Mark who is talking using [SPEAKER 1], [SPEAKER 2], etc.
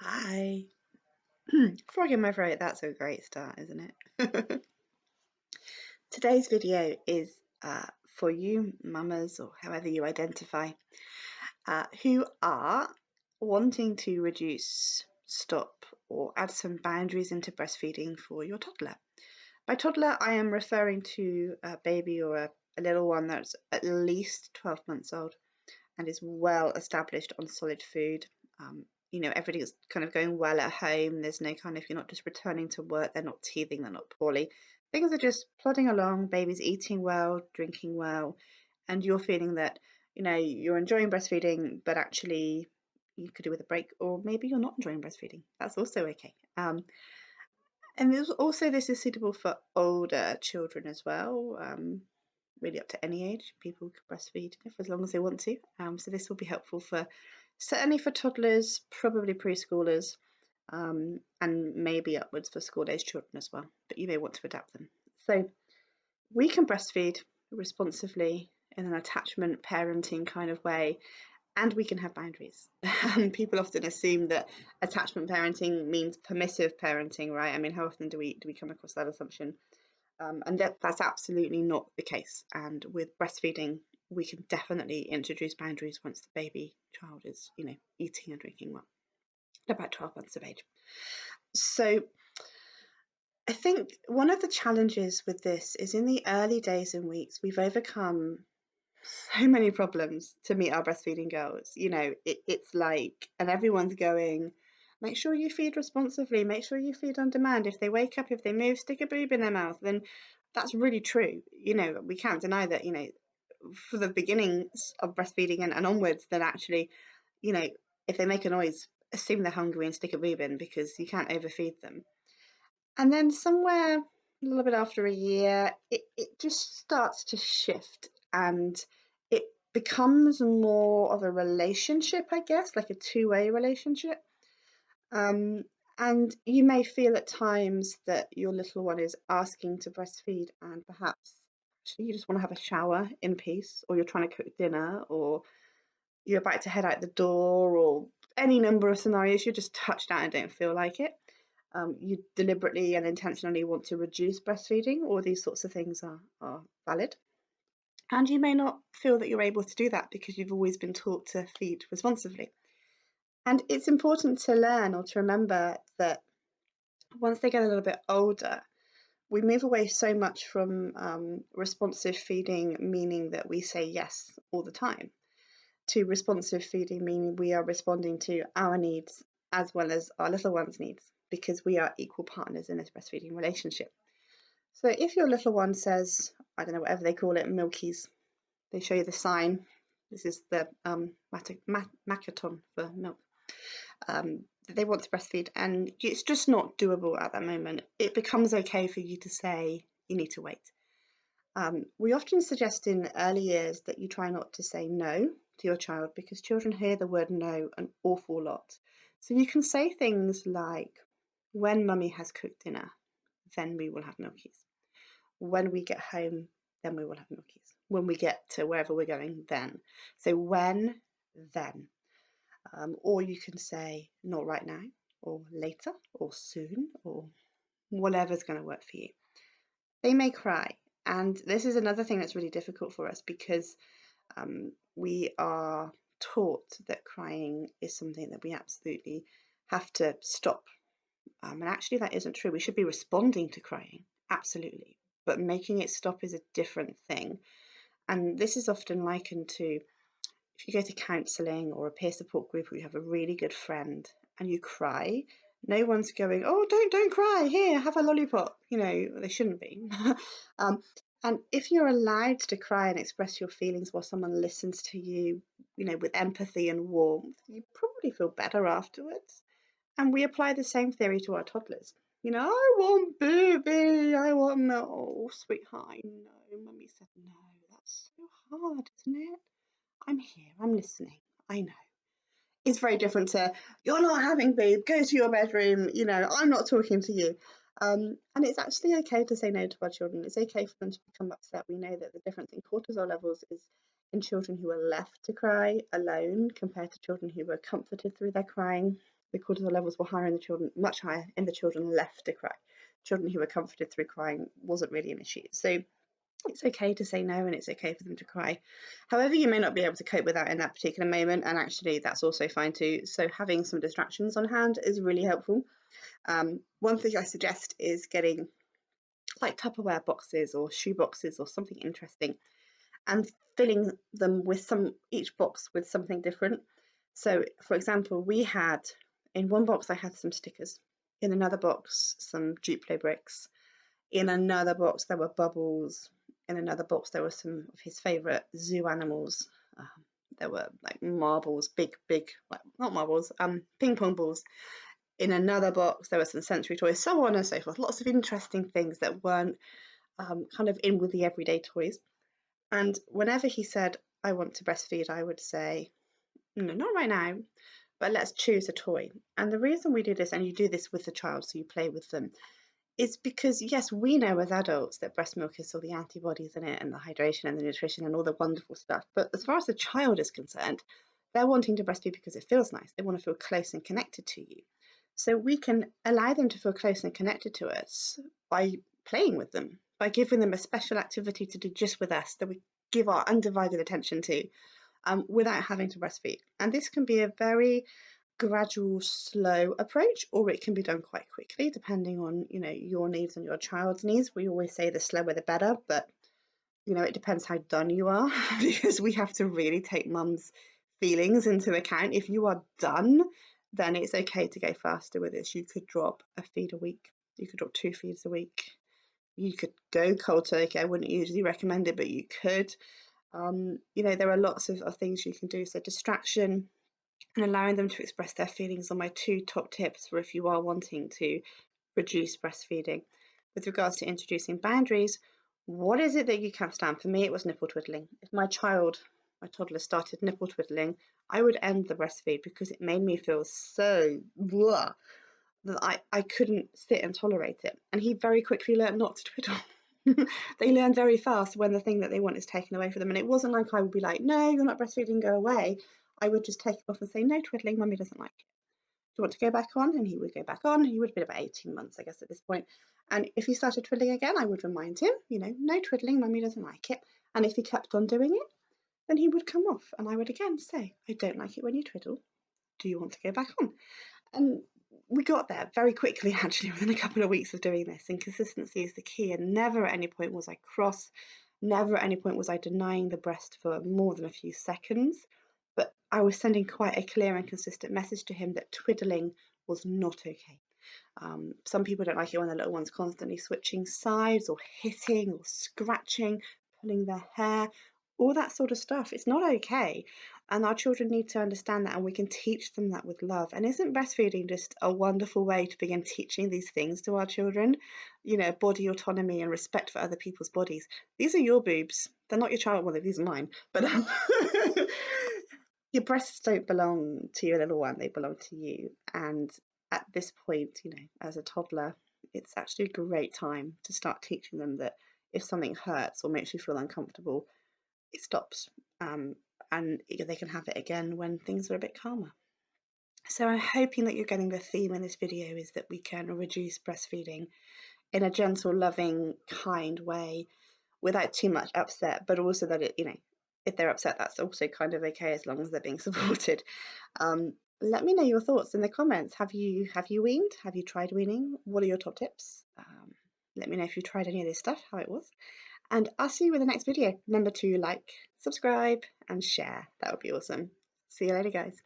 [SPEAKER 1] Hi. Frog in my throat, that's a great start, isn't it? Today's video is for you mamas, or however you identify, who are wanting to reduce, stop, or add some boundaries into breastfeeding for your toddler. By toddler, I am referring to a baby or a little one that's at least 12 months old and is well established on solid food. Everything's kind of going well at home. There's no kind of, you're not just returning to work, they're not teething, they're not poorly. Things are just plodding along, baby's eating well, drinking well, and you're feeling that, you're enjoying breastfeeding, but actually you could do with a break, or maybe you're not enjoying breastfeeding. That's also okay. And there's also, this is suitable for older children as well. Really up to any age. People can breastfeed for as long as they want to. So this will be helpful for certainly for toddlers, probably preschoolers, and maybe upwards for school-age children as well. But you may want to adapt them. So we can breastfeed responsively in an attachment parenting kind of way, and we can have boundaries. People often assume that attachment parenting means permissive parenting, right? I mean, how often do we come across that assumption? And that's absolutely not the case. And with breastfeeding, we can definitely introduce boundaries once the baby child is, eating and drinking well, about 12 months of age. So I think one of the challenges with this is in the early days and weeks, we've overcome so many problems to meet our breastfeeding goals. It's like, and everyone's going, make sure you feed responsively, make sure you feed on demand. If they wake up, if they move, stick a boob in their mouth. Then that's really true. We can't deny that, for the beginnings of breastfeeding and onwards, then actually, if they make a noise, assume they're hungry and stick a boob in, because you can't overfeed them. And then somewhere a little bit after a year, it just starts to shift, and it becomes more of a relationship, I guess, like a two-way relationship. And you may feel at times that your little one is asking to breastfeed, and perhaps actually you just want to have a shower in peace, or you're trying to cook dinner, or you're about to head out the door, or any number of scenarios. You're just touched out and don't feel like it. You deliberately and intentionally want to reduce breastfeeding. All these sorts of things are valid. And you may not feel that you're able to do that because you've always been taught to feed responsively. And it's important to learn or to remember that once they get a little bit older, we move away so much from responsive feeding, meaning that we say yes all the time, to responsive feeding, meaning we are responding to our needs as well as our little one's needs, because we are equal partners in this breastfeeding relationship. So if your little one says, I don't know, whatever they call it, milkies, they show you the sign. This is the macaton for milk. They want to breastfeed and it's just not doable at that moment. It becomes okay for you to say you need to wait. We often suggest in early years that you try not to say no to your child, because children hear the word no an awful lot. So you can say things like, when mummy has cooked dinner, then we will have milkies. When we get home, then we will have milkies. When we get to wherever we're going, then. So when, then. Or you can say, not right now, or later, or soon, or whatever's going to work for you. They may cry. And this is another thing that's really difficult for us, because we are taught that crying is something that we absolutely have to stop. And actually that isn't true. We should be responding to crying, absolutely. But making it stop is a different thing. And this is often likened to, if you go to counselling or a peer support group where you have a really good friend and you cry, no one's going, oh, don't cry, here, have a lollipop. They shouldn't be. And if you're allowed to cry and express your feelings while someone listens to you, with empathy and warmth, you probably feel better afterwards. And we apply the same theory to our toddlers. I want baby, I want milk. Oh, sweetheart, no, mummy said no. That's so hard, isn't it? I'm here, I'm listening, I know. It's very different to, you're not having babe, go to your bedroom, I'm not talking to you. And it's actually okay to say no to our children. It's okay for them to become upset. We know that the difference in cortisol levels is in children who are left to cry alone compared to children who were comforted through their crying. the cortisol levels were higher in the children, much higher in the children left to cry. Children who were comforted through crying wasn't really an issue. So it's okay to say no, and it's okay for them to cry. However, you may not be able to cope with that in that particular moment, and actually that's also fine too. So having some distractions on hand is really helpful. One thing I suggest is getting like Tupperware boxes or shoe boxes or something interesting, and filling them with each box with something different. So for example, we had, in one box I had some stickers, in another box some Duplo bricks, in another box there were bubbles, in another box there were some of his favourite zoo animals. There were like marbles, big, like, not marbles, ping pong balls. In another box there were some sensory toys, so on and so forth. Lots of interesting things that weren't kind of in with the everyday toys. And whenever he said, I want to breastfeed, I would say, no, not right now, but let's choose a toy. And the reason we do this, and you do this with the child, so you play with them, is because, yes, we know as adults that breast milk has all the antibodies in it and the hydration and the nutrition and all the wonderful stuff. But as far as the child is concerned, they're wanting to breastfeed because it feels nice. They want to feel close and connected to you. So we can allow them to feel close and connected to us by playing with them, by giving them a special activity to do just with us that we give our undivided attention to, without having to breastfeed. And this can be a very gradual, slow approach, or it can be done quite quickly, depending on your needs and your child's needs. We always say the slower the better, but it depends how done you are because we have to really take mum's feelings into account. If you are done, then it's okay to go faster with this. You could drop a feed a week, you could drop 2 feeds a week, you could go cold turkey. I wouldn't usually recommend it, but you could. There are lots of things you can do. So distraction and allowing them to express their feelings are my 2 top tips for if you are wanting to reduce breastfeeding. With regards to introducing boundaries, what is it that you can't stand? For me, it was nipple twiddling. If my toddler started nipple twiddling, I would end the breastfeed because it made me feel so blah, that I couldn't sit and tolerate it. And he very quickly learned not to twiddle. They learn very fast when the thing that they want is taken away from them. And it wasn't like I would be like, no, you're not breastfeeding, go away. I would just take it off and say, no twiddling, mummy doesn't like it. Do you want to go back on? And he would go back on. He would have been about 18 months, I guess, at this point. And if he started twiddling again, I would remind him, no twiddling, mummy doesn't like it. And if he kept on doing it, then he would come off. And I would again say, I don't like it when you twiddle. Do you want to go back on? And we got there very quickly, actually, within a couple of weeks of doing this. And consistency is the key. And never at any point was I cross. Never at any point was I denying the breast for more than a few seconds. But I was sending quite a clear and consistent message to him that twiddling was not okay. Some people don't like it when their little one's constantly switching sides or hitting or scratching, pulling their hair, all that sort of stuff. It's not okay. And our children need to understand that, and we can teach them that with love. And isn't breastfeeding just a wonderful way to begin teaching these things to our children? Body autonomy and respect for other people's bodies. These are your boobs. They're not your child. Well, these are mine. But your breasts don't belong to your little one. They belong to you. And at this point, as a toddler, it's actually a great time to start teaching them that if something hurts or makes you feel uncomfortable, it stops. And they can have it again when things are a bit calmer. So I'm hoping that you're getting the theme in this video is that we can reduce breastfeeding in a gentle, loving, kind way without too much upset, but also that if they're upset, that's also kind of okay as long as they're being supported. Let me know your thoughts in the comments. Have you weaned? Have you tried weaning? What are your top tips? Let me know if you tried any of this stuff, how it was. And I'll see you in the next video. Remember to like, subscribe, and share. That would be awesome. See you later, guys.